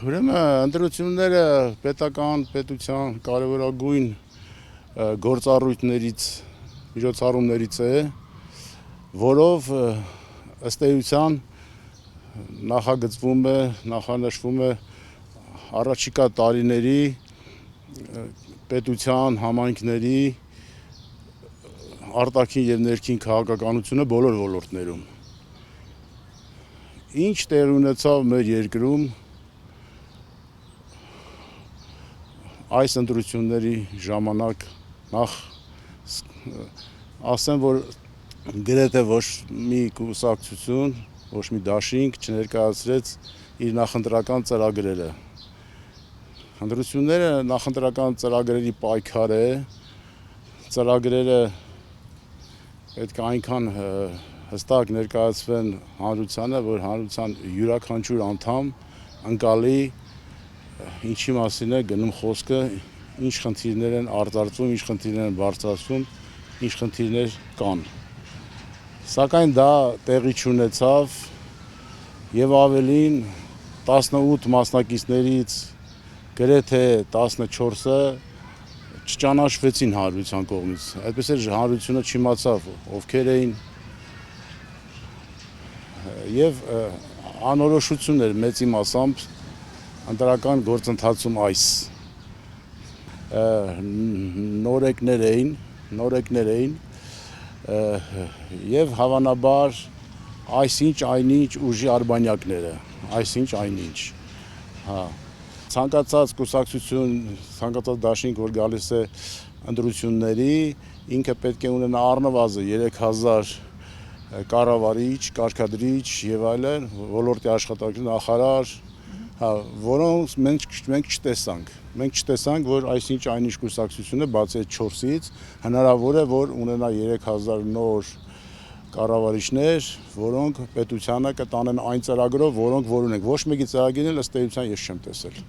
Ուրեմն ընտրությունները պետության կարևորագույն գործառույթներից, միջոցառումներից է, որով ըստ էության նախագծվում է, նախանշվում է առաջիկա տարիների պետության, համայնքների արտաքին եւ ներքին քաղաքականությունը բոլոր ոլորտներում։ Ինչ տեղ ունեցավ մեր երկրում այս ընտրությունների ժամանակ, նախ ասեմ, որ գրեթե ոչ մի կուսակցություն, ոչ մի դաշինք չներկայացրեց իր նախընտրական ծրագրերը։ Ընտրությունները նախընտրական ծրագրերի պայքար է, ծրագրերը պետք է այնքան հստակ ներկայացվեն հանրությանը, որ հանրության յուրաքանչյուր անդամ ընկալի ինչի մասին է գնում խոսքը, ինչ խնդիրներ են արծարծում, ինչ խնդիրներ են բարձրացվում, ինչ խնդիրներ կան։ Սակայն դա տեղի չունեցավ եւ ավելին 18 մասնակիցներից գրեթե 14-ը չճանաչվեցին հանրության կողմից։ Այդպես էլ հանրությունը չիմացավ ովքեր էին եւ անորոշություն էր մեծի մասամբ ընտրական գործընթացում այս նորեկներ էին եւ հավանաբար այսինչ այնինչ ուժի արբանյակները, այսինչ այնինչ, ցանկացած կուսակցություն, ցանկացած դաշինք, որ գալիս է ընտրությունների, ինքը պետք է ունենա առնվազն 3000 կառավարիչ, կարգադրիչ եւ այլն, ոլորտի աշխատակից նախարար, որոնց մենք չտեսանք, որ այսինչ այնինչ կուսակցությունը բացի այդ 4-ից հնարավոր է, որ ունենա 3000 նոր կառավարիչներ, որոնք պետությանը կտանեն այն ծրագրով, որոնք որ ունենք, ոչ մեկի ծրագիրն էլ ըստ էության ես չեմ տեսել։